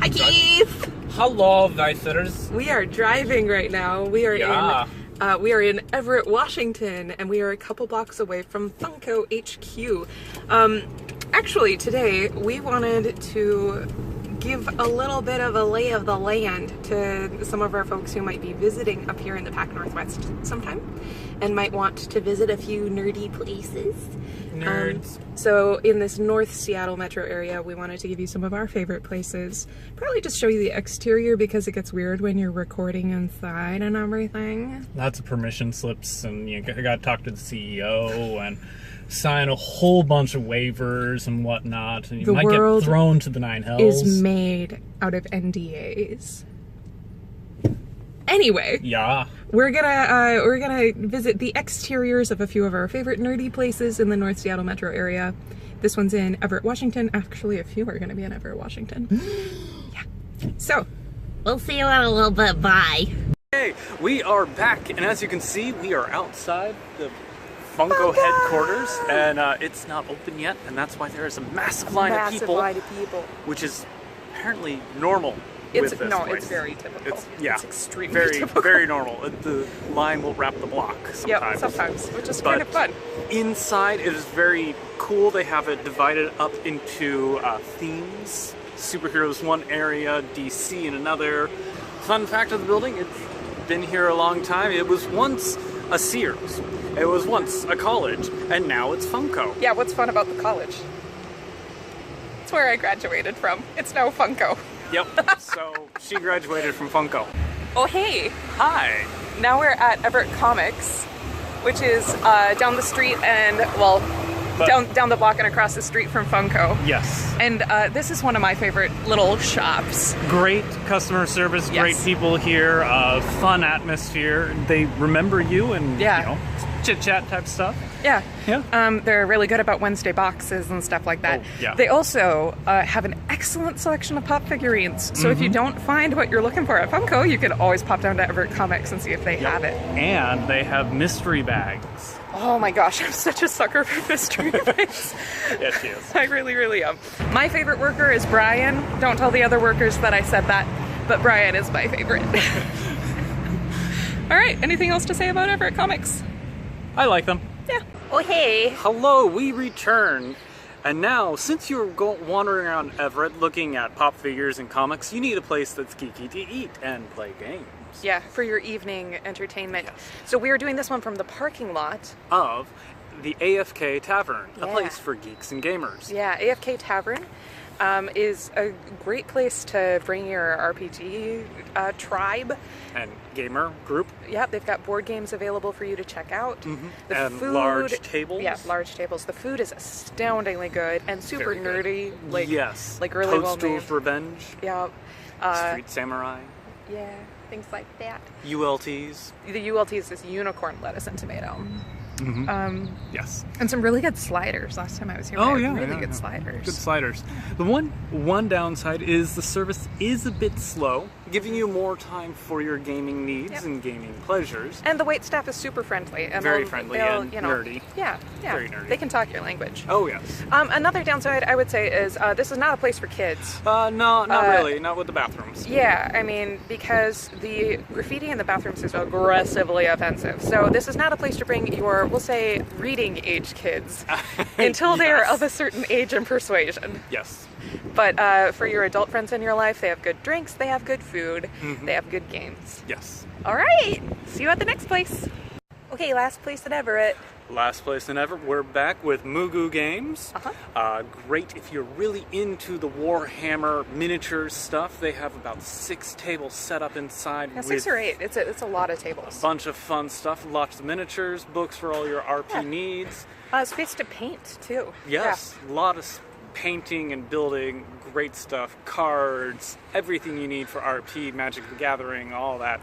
Hi, Keith. Hello, visitors. We are driving right now. We are in Everett, Washington, and we are a couple blocks away from Funko HQ. Actually, today we wanted to give a little bit of a lay of the land to some of our folks who might be visiting up here in the Pac Northwest sometime and might want to visit a few nerdy places. Nerds. So in this North Seattle metro area, we wanted to give you some of our favorite places. Probably just show you the exterior because it gets weird when you're recording inside and everything. Lots of permission slips, and you got to talk to the CEO and sign a whole bunch of waivers and whatnot, and you might get thrown to the nine hells. Is made out of NDAs. Anyway, we're gonna visit the exteriors of a few of our favorite nerdy places in the North Seattle metro area. This one's in Everett, Washington. Actually, a few are gonna be in Everett, Washington. Yeah. So, we'll see you in a little bit. Bye. Hey, we are back, and as you can see, we are outside the Funko headquarters, and it's not open yet, and that's why there is a massive line of people, which is apparently normal. It's very typical. It's extremely typical. Very normal. The line will wrap the block sometimes. Yeah, sometimes, which is kind of fun. Inside, it is very cool. They have it divided up into themes. Superheroes one area, DC in another. Fun fact of the building, it's been here a long time. It was once a Sears. It was once a college, and now it's Funko. Yeah, what's fun about the college? It's where I graduated from. It's now Funko. Yep, so she graduated from Funko. Oh, hey. Hi. Now we're at Everett Comics, which is down the street and, well, down the block and across the street from Funko. Yes. And this is one of my favorite little shops. Great customer service, great people here, fun atmosphere. They remember you and, you know, chit-chat type stuff. Yeah. They're really good about Wednesday boxes and stuff like that. Oh, yeah. They also have an excellent selection of pop figurines. So if you don't find what you're looking for at Funko, you can always pop down to Everett Comics and see if they have it. And they have mystery bags. Oh my gosh, I'm such a sucker for mystery bags. Yes, she is. I really, really am. My favorite worker is Brian. Don't tell the other workers that I said that, but Brian is my favorite. All right, anything else to say about Everett Comics? I like them. Yeah. Oh, hey. Hello, we return. And now, since you're wandering around Everett looking at pop figures and comics, you need a place that's geeky to eat and play games. Yeah, for your evening entertainment. Yes. So we are doing this one from the parking lot of the AFK Tavern, a place for geeks and gamers. Yeah, AFK Tavern is a great place to bring your RPG tribe. And gamer group. Yeah, they've got board games available for you to check out. And food, large tables. Yeah, large tables. The food is astoundingly good and super nerdy. Like, like really well made. Toadstool's Revenge. Yeah. Street Samurai. Yeah, things like that. ULTs. The ULTs is unicorn, lettuce, and tomato. Yes. And some really good sliders. Last time I was here, really good sliders. Good sliders. The one downside is the service is a bit slow, giving you more time for your gaming needs and gaming pleasures. And the wait staff is super friendly. And very friendly and nerdy. Yeah. Very nerdy. They can talk your language. Oh, yes. Another downside, I would say, is this is not a place for kids. No, not really. Not with the bathrooms. Yeah, I mean, because the graffiti in the bathrooms is aggressively offensive. So this is not a place to bring your, we'll say, reading age kids until they are of a certain age and persuasion. Yes. But for your adult friends in your life, they have good drinks, they have good food, they have good games. Yes. All right. See you at the next place. Okay, last place in Everett. Last place in Everett. We're back with Mugu Games. Great if you're really into the Warhammer miniatures stuff. They have about 6 tables set up inside. Yeah, 6 or 8. It's a lot of tables. A bunch of fun stuff. Lots of miniatures, books for all your RP needs. Space to paint, too. Yes, a lot of painting and building, great stuff, cards, everything you need for RP, Magic the Gathering, all that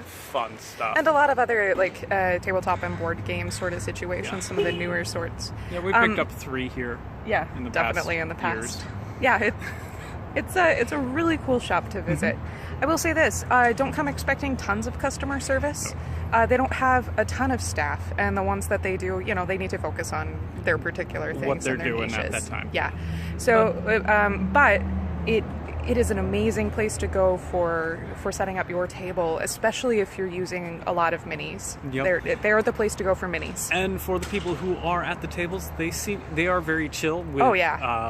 fun stuff. And a lot of other like tabletop and board game sort of situations, some of the newer sorts. Yeah, we picked up 3 here. Yeah, in the definitely past in the past. years. Yeah, it's a really cool shop to visit. I will say this, don't come expecting tons of customer service. They don't have a ton of staff, and the ones that they do, you know, they need to focus on their particular things. What they're and their doing niches. at that time. Yeah. So, but it it is an amazing place to go for setting up your table, especially if you're using a lot of minis. Yep. They're the place to go for minis. And for the people who are at the tables, they are very chill with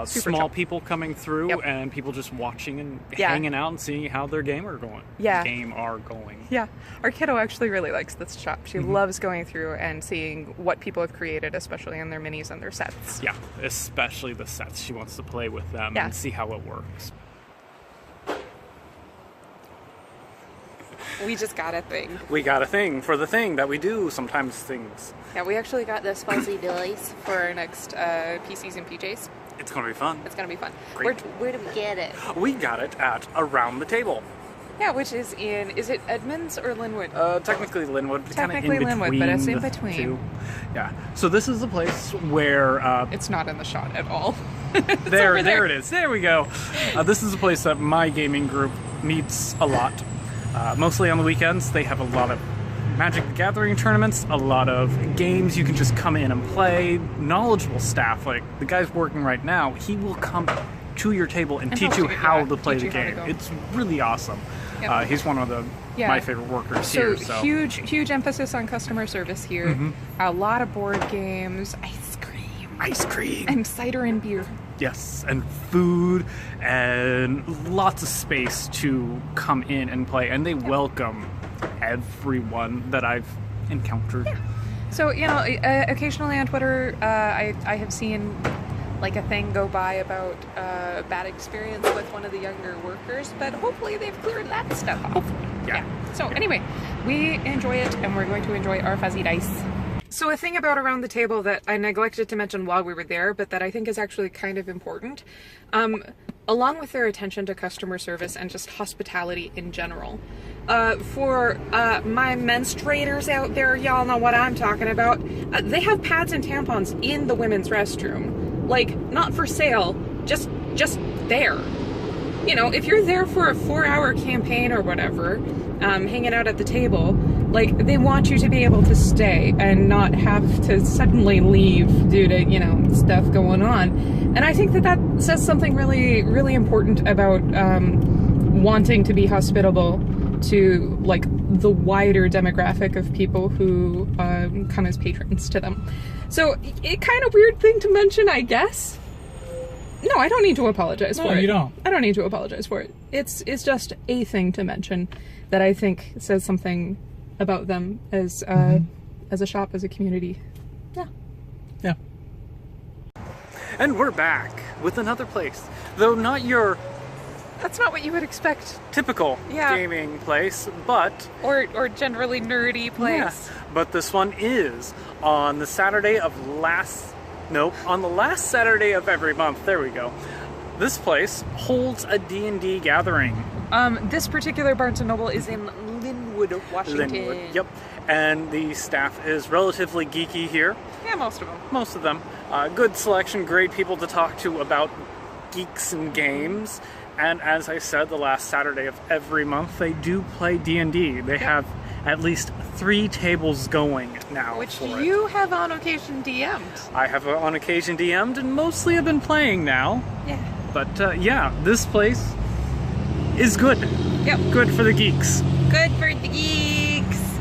Super small chill. people coming through and people just watching and hanging out and seeing how their game are going. Yeah. Our kiddo actually really likes this shop. She loves going through and seeing what people have created, especially in their minis and their sets. Yeah, especially the sets. She wants to play with them and see how it works. We just got a thing. We got a thing for the thing that we do sometimes things. Yeah, we actually got this fuzzy device for our next PCs and PJs. It's going to be fun. It's going to be fun. Great. Where did we get it? We got it at Around the Table. Yeah, which is is it Edmonds or Lynnwood? Technically Lynnwood. Technically Lynnwood, but it's in between. Two. Yeah. So this is the place where... it's not in the shot at all. there it is. There we go. This is a place that my gaming group meets a lot. Mostly on the weekends. They have a lot of Magic the Gathering tournaments, a lot of games you can just come in and play. Knowledgeable staff, like the guy's working right now, he will come to your table and teach you how to play the game. It's really awesome. Yep. He's one of my favorite workers here. So huge emphasis on customer service here. A lot of board games, ice cream, and cider and beer. Yes, and food, and lots of space to come in and play, and they welcome everyone that I've encountered. Yeah. So, occasionally on Twitter, I have seen like a thing go by about a bad experience with one of the younger workers, but hopefully they've cleared that stuff off. Yeah. So anyway, we enjoy it, and we're going to enjoy our fuzzy dice. So a thing about Around the Table that I neglected to mention while we were there, but that I think is actually kind of important, along with their attention to customer service and just hospitality in general. For my menstruators out there, y'all know what I'm talking about. They have pads and tampons in the women's restroom. Like, not for sale, just there. If you're there for a 4-hour campaign or whatever, hanging out at the table, like, they want you to be able to stay and not have to suddenly leave due to, stuff going on. And I think that says something really, really important about wanting to be hospitable to, like, the wider demographic of people who come as patrons to them. So, it kind of weird thing to mention, I guess. No, I don't need to apologize for it. No, you don't. I don't need to apologize for it. It's just a thing to mention that I think says something about them as a shop, as a community. Yeah. And we're back with another place, though not your... That's not what you would expect. Typical gaming place, but... Or generally nerdy place. Yeah, but this one is on the Saturday of on the last Saturday of every month. There we go. This place holds a D&D gathering. This particular Barnes & Noble is in Lynnwood, Washington. Lynnwood, yep. And the staff is relatively geeky here. Yeah, most of them. Most of them. Good selection, great people to talk to about geeks and games. And as I said, the last Saturday of every month, they do play D&D. They have at least 3 tables going now. Which you have on occasion DM'd. I have on occasion DM'd and mostly have been playing now. Yeah. But this place is good. Yep. Good for the geeks. Good for the geeks.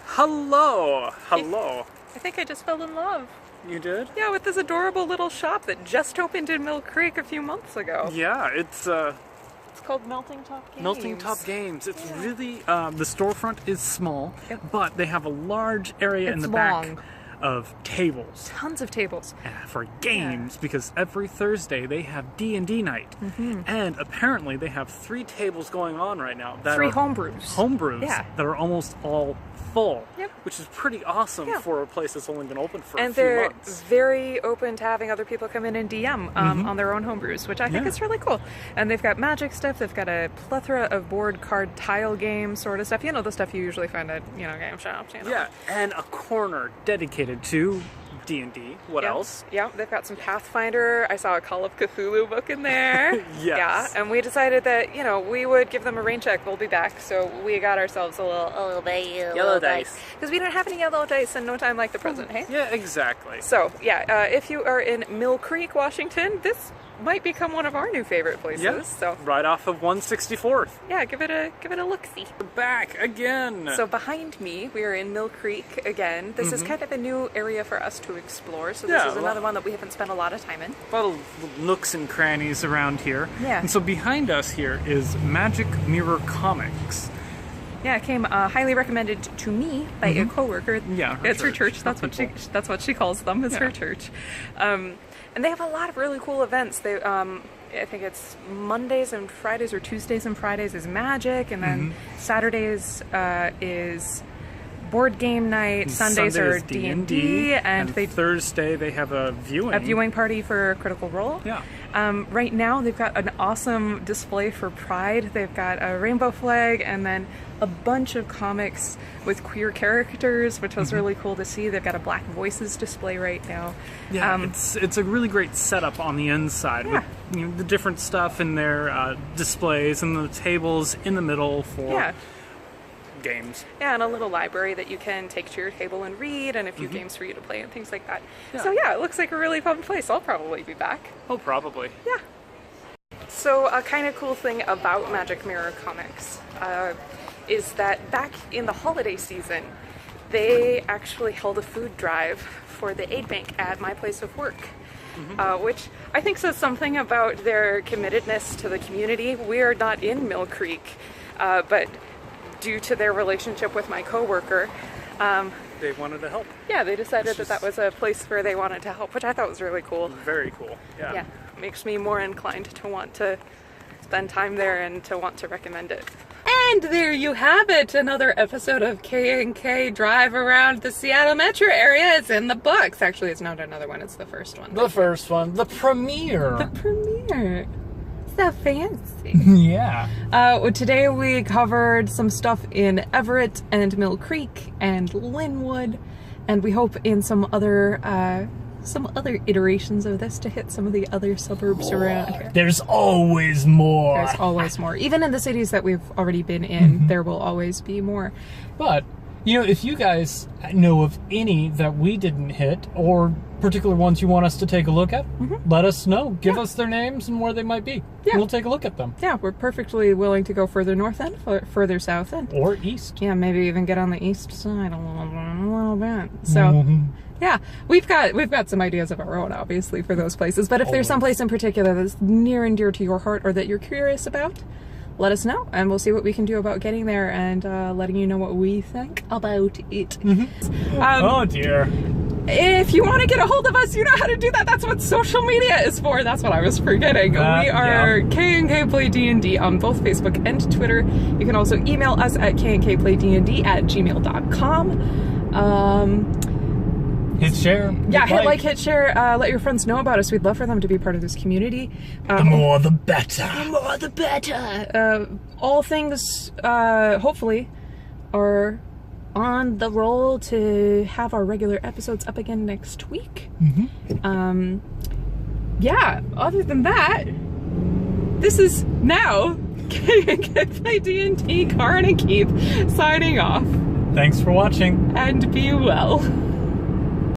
Hello. I think I just fell in love. You did? Yeah, with this adorable little shop that just opened in Mill Creek a few months ago. Yeah, it's called Melting Top Games. Melting Top Games. It's really the storefront is small, but they have a large area in the back of tables. Tons of tables. For games, because every Thursday they have D&D night. And apparently they have 3 tables going on right now. That 3 are homebrews. That are almost all full. Yep. Which is pretty awesome for a place that's only been open for a few months. And they're very open to having other people come in and DM on their own homebrews, which I think is really cool. And they've got magic stuff. They've got a plethora of board card tile game sort of stuff. You know, the stuff you usually find at, game shops. Yeah, and a corner dedicated to D&D. What else? Yeah, they've got some Pathfinder. I saw a Call of Cthulhu book in there. Yes. Yeah, and we decided that, we would give them a rain check. We'll be back. So we got ourselves a little yellow dice. Because we don't have any yellow dice and no time like the present, hey? Yeah, exactly. So, if you are in Mill Creek, Washington, this might become one of our new favorite places. Yeah, so right off of 164th. yeah, give it a look-see. We're back again. So behind me, we are in Mill Creek again. This is kind of a new area for us to explore, so this is another one that we haven't spent a lot of time in. A lot of nooks and crannies around here. Yeah. And so behind us here is Magic Mirror Comics. Yeah, it came highly recommended to me by a coworker. Yeah, it's her church. That's what she calls them. It's her church, and they have a lot of really cool events. They, I think it's Mondays and Fridays or Tuesdays and Fridays is Magic, and then Saturdays is board game night. Sundays are D&D, and Thursday they have a viewing party for Critical Role. Yeah. Right now they've got an awesome display for Pride. They've got a rainbow flag and then a bunch of comics with queer characters, which was really cool to see. They've got a Black Voices display right now. Yeah, it's a really great setup on the inside with the different stuff in their displays and the tables in the middle for games. Yeah, and a little library that you can take to your table and read, and a few games for you to play and things like that. Yeah. So yeah, it looks like a really fun place. I'll probably be back. Oh, probably. Yeah. So a kind of cool thing about Magic Mirror Comics is that back in the holiday season, they actually held a food drive for the aid bank at my place of work, which I think says something about their committedness to the community. We are not in Mill Creek, but due to their relationship with my coworker, they wanted to help. Yeah, they decided that was a place where they wanted to help, which I thought was really cool. Very cool. Yeah. Yeah, makes me more inclined to want to spend time there and to want to recommend it. And there you have it! Another episode of K Drive Around the Seattle metro area is in the books. Actually, it's not another one, it's the first one. The first one. The premiere. The premiere. So fancy. Yeah. Today we covered some stuff in Everett and Mill Creek and Lynnwood, and we hope in some other iterations of this to hit some of the other suburbs around here. There's always more. There's always more. Even in the cities that we've already been in, there will always be more. But, you know, if you guys know of any that we didn't hit, or particular ones you want us to take a look at, let us know. Give us their names and where they might be. Yeah. We'll take a look at them. Yeah, we're perfectly willing to go further north and further south and or east. Yeah, maybe even get on the east side a little bit. So, yeah, we've got some ideas of our own, obviously, for those places. But if there's some place in particular that's near and dear to your heart or that you're curious about, let us know, and we'll see what we can do about getting there and letting you know what we think about it. Oh dear. If you want to get a hold of us, you know how to do that. That's what social media is for. That's what I was forgetting. We are KnKplayDnD on both Facebook and Twitter. You can also email us at KnKplayDnD@gmail.com. Hit share. Yeah, hit share. Let your friends know about us. We'd love for them to be part of this community. The more the better. The more the better. All things, hopefully, are on the roll to have our regular episodes up again next week. Yeah, other than that, this is now KnKplayDnD, Karin and Keith signing off. Thanks for watching. And be well.